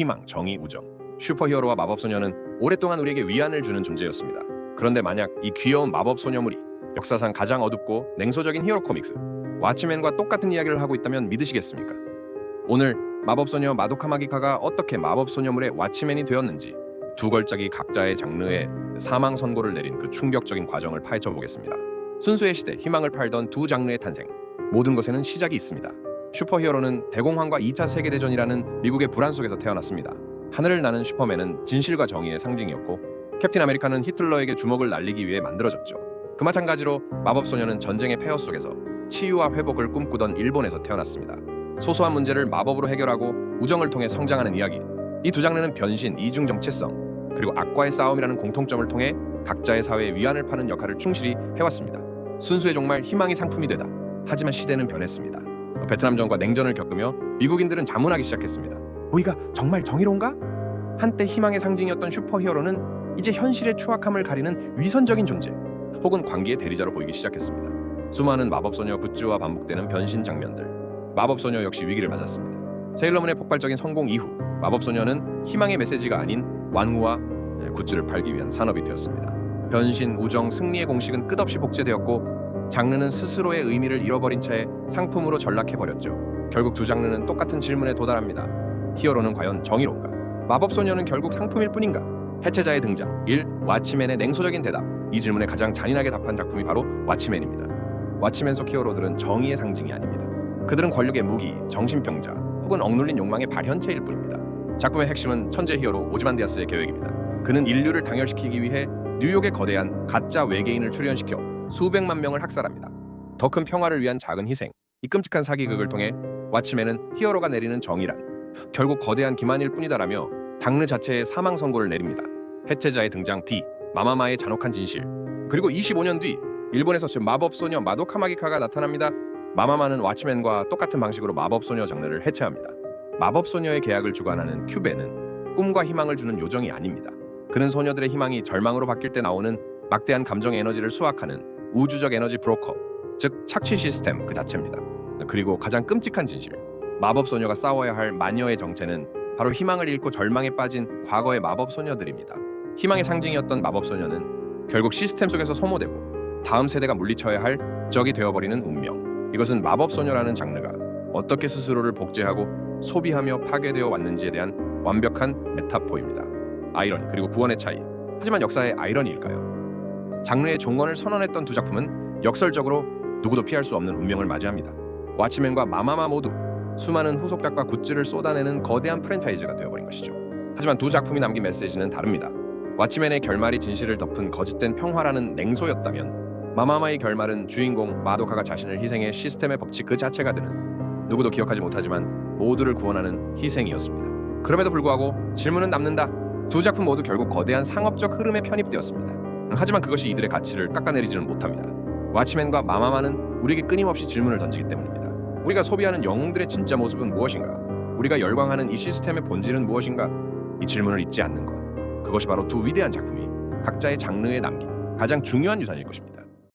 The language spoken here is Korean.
희망, 정의, 우정. 슈퍼히어로와 마법소녀는 오랫동안 우리에게 위안을 주는 존재였습니다. 그런데 만약 이 귀여운 마법소녀물이 역사상 가장 어둡고 냉소적인 히어로 코믹스 왓츠맨과 똑같은 이야기를 하고 있다면 믿으시겠습니까? 오늘 마법소녀 마도카 마기카가 어떻게 마법소녀물의 왓츠맨이 되었는지 두 걸작이 각자의 장르에 사망 선고를 내린 그 충격적인 과정을 파헤쳐 보겠습니다. 순수의 시대, 희망을 팔던 두 장르의 탄생. 모든 것에는 시작이 있습니다. 슈퍼히어로는 대공황과 2차 세계대전이라는 미국의 불안 속에서 태어났습니다. 하늘을 나는 슈퍼맨은 진실과 정의의 상징이었고 캡틴 아메리카는 히틀러에게 주먹을 날리기 위해 만들어졌죠. 그 마찬가지로 마법소녀는 전쟁의 폐허 속에서 치유와 회복을 꿈꾸던 일본에서 태어났습니다. 소소한 문제를 마법으로 해결하고 우정을 통해 성장하는 이야기. 이 두 장르는 변신, 이중 정체성, 그리고 악과의 싸움이라는 공통점을 통해 각자의 사회에 위안을 파는 역할을 충실히 해왔습니다. 순수의 종말, 희망이 상품이 되다. 하지만 시대는 변했습니다. 베트남전과 냉전을 겪으며 미국인들은 자문하기 시작했습니다. 우리가 정말 정의로운가? 한때 희망의 상징이었던 슈퍼히어로는 이제 현실의 추악함을 가리는 위선적인 존재, 혹은 광기의 대리자로 보이기 시작했습니다. 수많은 마법소녀 굿즈와 반복되는 변신 장면들. 마법소녀 역시 위기를 맞았습니다. 세일러문의 폭발적인 성공 이후 마법소녀는 희망의 메시지가 아닌 완후와 굿즈를 팔기 위한 산업이 되었습니다. 변신, 우정, 승리의 공식은 끝없이 복제되었고 장르는 스스로의 의미를 잃어버린 채 상품으로 전락해버렸죠. 결국 두 장르는 똑같은 질문에 도달합니다. 히어로는 과연 정의로운가? 마법소녀는 결국 상품일 뿐인가? 해체자의 등장. 1. 왓츠맨의 냉소적인 대답. 이 질문에 가장 잔인하게 답한 작품이 바로 왓츠맨입니다. 왓츠맨 속 히어로들은 정의의 상징이 아닙니다. 그들은 권력의 무기, 정신병자, 혹은 억눌린 욕망의 발현체일 뿐입니다. 작품의 핵심은 천재 히어로 오즈만디아스의 계획입니다. 그는 인류를 당열시키기 위해 뉴욕의 거대한 가짜 외계인을 출현시켜 수백만 명을 학살합니다. 더 큰 평화를 위한 작은 희생. 이 끔찍한 사기극을 통해 왓츠맨은 히어로가 내리는 정의란 결국 거대한 기만일 뿐이다라며 장르 자체에 사망 선고를 내립니다. 해체자의 등장. D. 마마마의 잔혹한 진실. 그리고 25년 뒤 일본에서 마법소녀 마도카 마기카가 나타납니다. 마마마는 왓츠맨과 똑같은 방식으로 마법소녀 장르를 해체합니다. 마법소녀의 계약을 주관하는 큐베는 꿈과 희망을 주는 요정이 아닙니다. 그는 소녀들의 희망이 절망으로 바뀔 때 나오는 막대한 감정 에너지를 수확하는 우주적 에너지 브로커, 즉 착취 시스템 그 자체입니다. 그리고 가장 끔찍한 진실, 마법소녀가 싸워야 할 마녀의 정체는 바로 희망을 잃고 절망에 빠진 과거의 마법소녀들입니다. 희망의 상징이었던 마법소녀는 결국 시스템 속에서 소모되고 다음 세대가 물리쳐야 할 적이 되어버리는 운명. 이것은 마법소녀라는 장르가 어떻게 스스로를 복제하고 소비하며 파괴되어 왔는지에 대한 완벽한 메타포입니다. 아이러니 그리고 구원의 차이. 하지만 역사의 아이러니일까요? 장르의 종언을 선언했던 두 작품은 역설적으로 누구도 피할 수 없는 운명을 맞이합니다. 왓츠맨과 마마마 모두 수많은 후속작과 굿즈를 쏟아내는 거대한 프랜차이즈가 되어버린 것이죠. 하지만 두 작품이 남긴 메시지는 다릅니다. 왓츠맨의 결말이 진실을 덮은 거짓된 평화라는 냉소였다면 마마마의 결말은 주인공 마도카가 자신을 희생해 시스템의 법칙 그 자체가 되는 누구도 기억하지 못하지만 모두를 구원하는 희생이었습니다. 그럼에도 불구하고 질문은 남는다. 두 작품 모두 결국 거대한 상업적 흐름에 편입되었습니다. 하지만 그것이 이들의 가치를 깎아내리지는 못합니다. 왓츠맨과 마마마는 우리에게 끊임없이 질문을 던지기 때문입니다. 우리가 소비하는 영웅들의 진짜 모습은 무엇인가? 우리가 열광하는 이 시스템의 본질은 무엇인가? 이 질문을 잊지 않는 것. 그것이 바로 두 위대한 작품이 각자의 장르에 남긴 가장 중요한 유산일 것입니다.